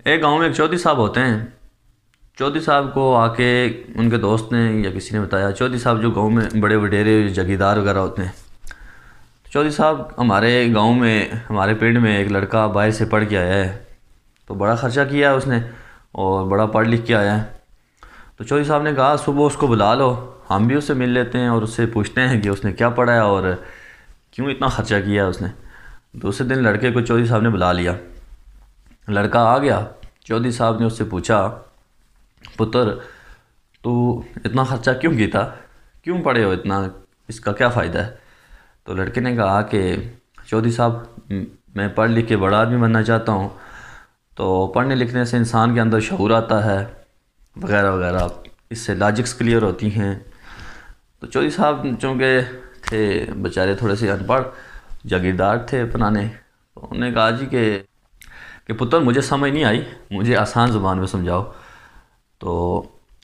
ایک گاؤں میں ایک چودھری صاحب ہوتے ہیں۔ چودھری صاحب کو آ کے ان کے دوست نے یا کسی نے بتایا، چودھری صاحب جو گاؤں میں بڑے وڈیرے جگیردار وغیرہ ہوتے ہیں، چودھری صاحب ہمارے گاؤں میں ہمارے پنڈ میں ایک لڑکا باہر سے پڑھ کے آیا ہے، تو بڑا خرچہ کیا ہے اس نے اور بڑا پڑھ لکھ کے آیا ہے۔ تو چودھری صاحب نے کہا صبح اس کو بلا لو، ہم بھی اس سے مل لیتے ہیں اور اس سے پوچھتے ہیں کہ اس نے کیا پڑھا ہے اور کیوں اتنا خرچہ کیا ہے اس نے۔ دوسرے دن لڑکے کو چودھری صاحب نے بلا لیا، لڑکا آ گیا۔ چودھری صاحب نے اس سے پوچھا، پتر تو اتنا خرچہ کیوں کیتا، کیوں پڑھے ہو اتنا، اس کا کیا فائدہ ہے؟ تو لڑکے نے کہا کہ چودھری صاحب میں پڑھ لکھ کے بڑا آدمی بننا چاہتا ہوں، تو پڑھنے لکھنے سے انسان کے اندر شعور آتا ہے وغیرہ وغیرہ، اس سے لاجکس کلیئر ہوتی ہیں۔ تو چودھری صاحب چونکہ تھے بیچارے تھوڑے سے ان پڑھ جاگیردار تھے پرانے، تو انہوں نے کہا جی کہ پتر مجھے سمجھ نہیں آئی، مجھے آسان زبان میں سمجھاؤ۔ تو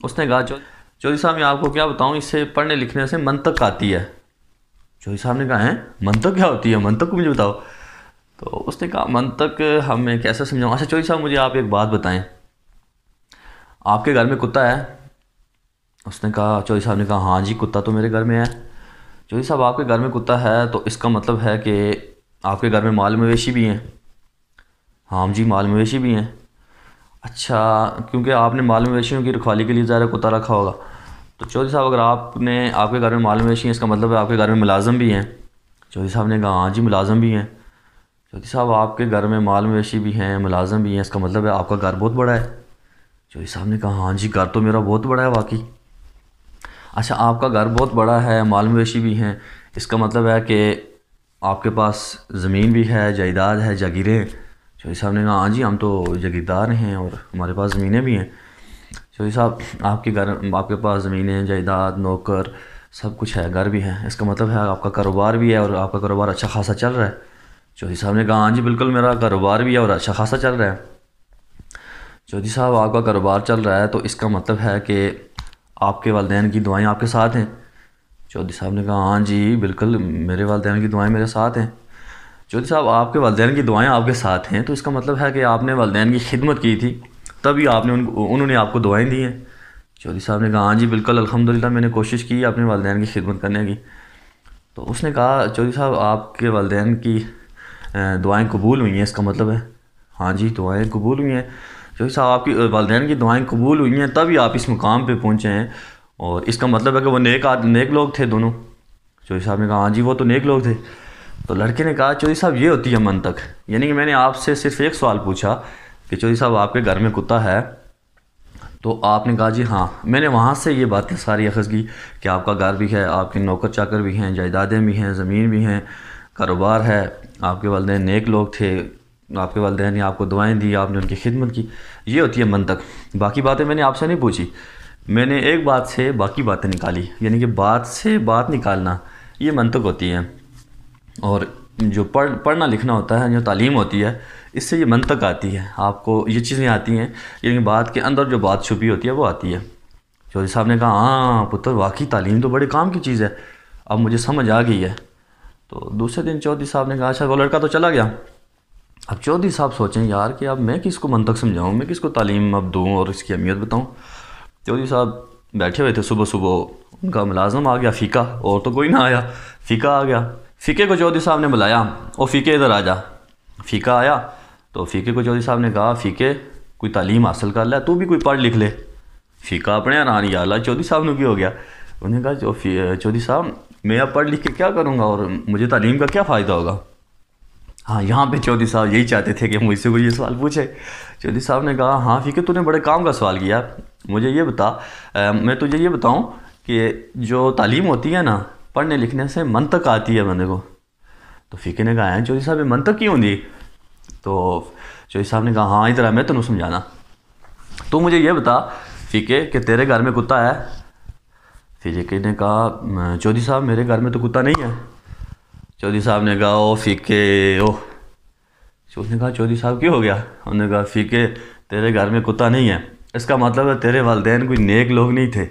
اس نے کہا چودھری صاحب میں آپ کو کیا بتاؤں، اس سے پڑھنے لکھنے سے منطق آتی ہے۔ چودھری صاحب نے کہا ہیں منطق کیا ہوتی ہے، منطق کو مجھے بتاؤ۔ تو اس نے کہا منطق ہمیں کیسے سمجھاؤں؟ اچھا چودھری صاحب مجھے آپ ایک بات بتائیں، آپ کے گھر میں کتا ہے؟ اس نے کہا، چودھری صاحب نے کہا ہاں جی کتا تو میرے گھر میں ہے۔ چودھری صاحب آپ کے گھر میں کتا ہے تو اس کا مطلب ہے کہ آپ کے گھر میں مال مویشی بھی ہیں؟ ہاں جی مال مویشی بھی ہیں۔ اچھا کیونکہ آپ نے مال مویشیوں کی رکھوالی کے لیے ظاہر کتا رکھا ہوگا، تو چودھری صاحب اگر آپ کے گھر میں مال مویشی ہیں اس کا مطلب ہے آپ کے گھر میں ملازم بھی ہیں؟ چودھری صاحب نے کہا ہاں جی ملازم بھی ہیں۔ چودھری صاحب آپ کے گھر میں مال مویشی بھی ہیں، ملازم بھی ہیں، اس کا مطلب ہے آپ کا گھر بہت بڑا ہے؟ چودھری صاحب نے کہا ہاں جی گھر تو میرا بہت بڑا ہے واقعی۔ اچھا آپ کا گھر بہت بڑا ہے، مال مویشی بھی ہیں، اس کا مطلب ہے کہ آپ کے پاس زمین بھی ہے، جائیداد ہے، جاگیریں ہیں؟ چودھری صاحب نے کہا ہاں جی ہم تو جاگیردار ہیں اور ہمارے پاس زمینیں بھی ہیں۔ چودھری صاحب آپ کے پاس زمینیں، جائیداد، نوکر سب کچھ ہے، گھر بھی ہے، اس کا مطلب ہے آپ کا کاروبار بھی ہے اور آپ کا کاروبار اچھا خاصا چل رہا ہے؟ چودھری صاحب نے کہا ہاں جی بالکل میرا کاروبار بھی ہے اور اچھا خاصا چل رہا ہے۔ چودھری صاحب آپ کا کاروبار چل رہا ہے تو اس کا مطلب ہے کہ آپ کے والدین کی دعائیں آپ کے ساتھ ہیں؟ چودھری صاحب نے کہا ہاں جی بالکل میرے والدین کی دعائیں میرے ساتھ ہیں۔ چودھری صاحب آپ کے والدین کی دعائیں آپ کے ساتھ ہیں تو اس کا مطلب ہے کہ آپ نے والدین کی خدمت کی تھی تبھی انہوں نے آپ کو دعائیں دی ہیں؟ چودھری صاحب نے کہا ہاں جی بالکل الحمدللہ میں نے کوشش کی اپنے والدین کی خدمت کرنے کی۔ تو اس نے کہا چودھری صاحب آپ کے والدین کی دعائیں قبول ہوئی ہیں، اس کا مطلب ہے؟ ہاں جی دعائیں قبول ہوئی ہیں۔ چودھری صاحب آپ کی والدین کی دعائیں قبول ہوئی ہیں تبھی آپ اس مقام پہ پہنچے ہیں، اور اس کا مطلب ہے کہ وہ نیک لوگ تھے دونوں؟ چودھری صاحب نے کہا ہاں جی وہ تو نیک لوگ تھے۔ تو لڑکے نے کہا چودھری صاحب یہ ہوتی ہے منطق، یعنی کہ میں نے آپ سے صرف ایک سوال پوچھا کہ چودھری صاحب آپ کے گھر میں کتا ہے، تو آپ نے کہا جی ہاں، میں نے وہاں سے یہ باتیں ساری اخذ کی کہ آپ کا گھر بھی ہے، آپ کے نوکر چاکر بھی ہیں، جائیدادیں بھی ہیں، زمین بھی ہیں، کاروبار ہے، آپ کے والدین نیک لوگ تھے، آپ کے والدین نے آپ کو دعائیں دی، آپ نے ان کی خدمت کی، یہ ہوتی ہے منطق۔ باقی باتیں میں نے آپ سے نہیں پوچھی، میں نے ایک بات سے باقی باتیں نکالی، یعنی کہ بات سے بات نکالنا یہ منطق ہوتی ہے۔ اور جو پڑھنا لکھنا ہوتا ہے، جو تعلیم ہوتی ہے، اس سے یہ منطق آتی ہے، آپ کو یہ چیزیں آتی ہیں، یعنی بات کے اندر جو بات چھپی ہوتی ہے وہ آتی ہے۔ چودھری صاحب نے کہا ہاں پتر واقعی تعلیم تو بڑے کام کی چیز ہے، اب مجھے سمجھ آ گئی ہے۔ تو دوسرے دن چودھری صاحب نے کہا اچھا وہ لڑکا تو چلا گیا، اب چودھری صاحب سوچیں یار کہ اب میں کس کو منطق سمجھاؤں، میں کس کو تعلیم اب دوں اور اس کی اہمیت بتاؤں۔ چودھری صاحب بیٹھے ہوئے تھے، صبح صبح ان کا ملازم آ گیا فیقہ، اور تو کوئی نہ آیا، فیقہ آ گیا۔ فیقے کو چودھری صاحب نے بلایا، او فیقے ادھر آ جا۔ فیقہ آیا تو فیقے کو چودھری صاحب نے کہا فیقے کوئی تعلیم حاصل کر لے، تو بھی کوئی پڑھ لکھ لے۔ فیقہ اپنے حیران، یا اللہ چودھری صاحب نے کی ہو گیا؟ انہوں نے کہا چودھری صاحب میں اب پڑھ لکھ کے کیا کروں گا اور مجھے تعلیم کا کیا فائدہ ہوگا؟ ہاں یہاں پہ چودھری صاحب یہی چاہتے تھے کہ مجھ سے کوئی یہ سوال پوچھے۔ چودھری صاحب نے کہا ہاں فیقے تو نے بڑے کام کا سوال کیا، مجھے یہ بتا، میں تجھے یہ بتاؤں کہ جو تعلیم ہوتی ہے نا، پڑھنے لکھنے سے منطق آتی ہے بندے کو۔ تو فیقے نے کہا چودھری صاحب یہ منطق کیوں دی؟ تو چودھری صاحب نے کہا ہاں ادھر میں تینوں سمجھانا، تو مجھے یہ بتا فیقے کہ تیرے گھر میں کتا ہے؟ فیقے نے کہا چودھری صاحب میرے گھر میں تو کتا نہیں ہے۔ چودھری صاحب نے کہا او فیقے او، اس نے کہا چودھری صاحب کیوں ہو گیا؟ انہوں نے کہا فیقے تیرے گھر میں کتا نہیں ہے، اس کا مطلب ہے تیرے والدین کوئی نیک لوگ نہیں تھے۔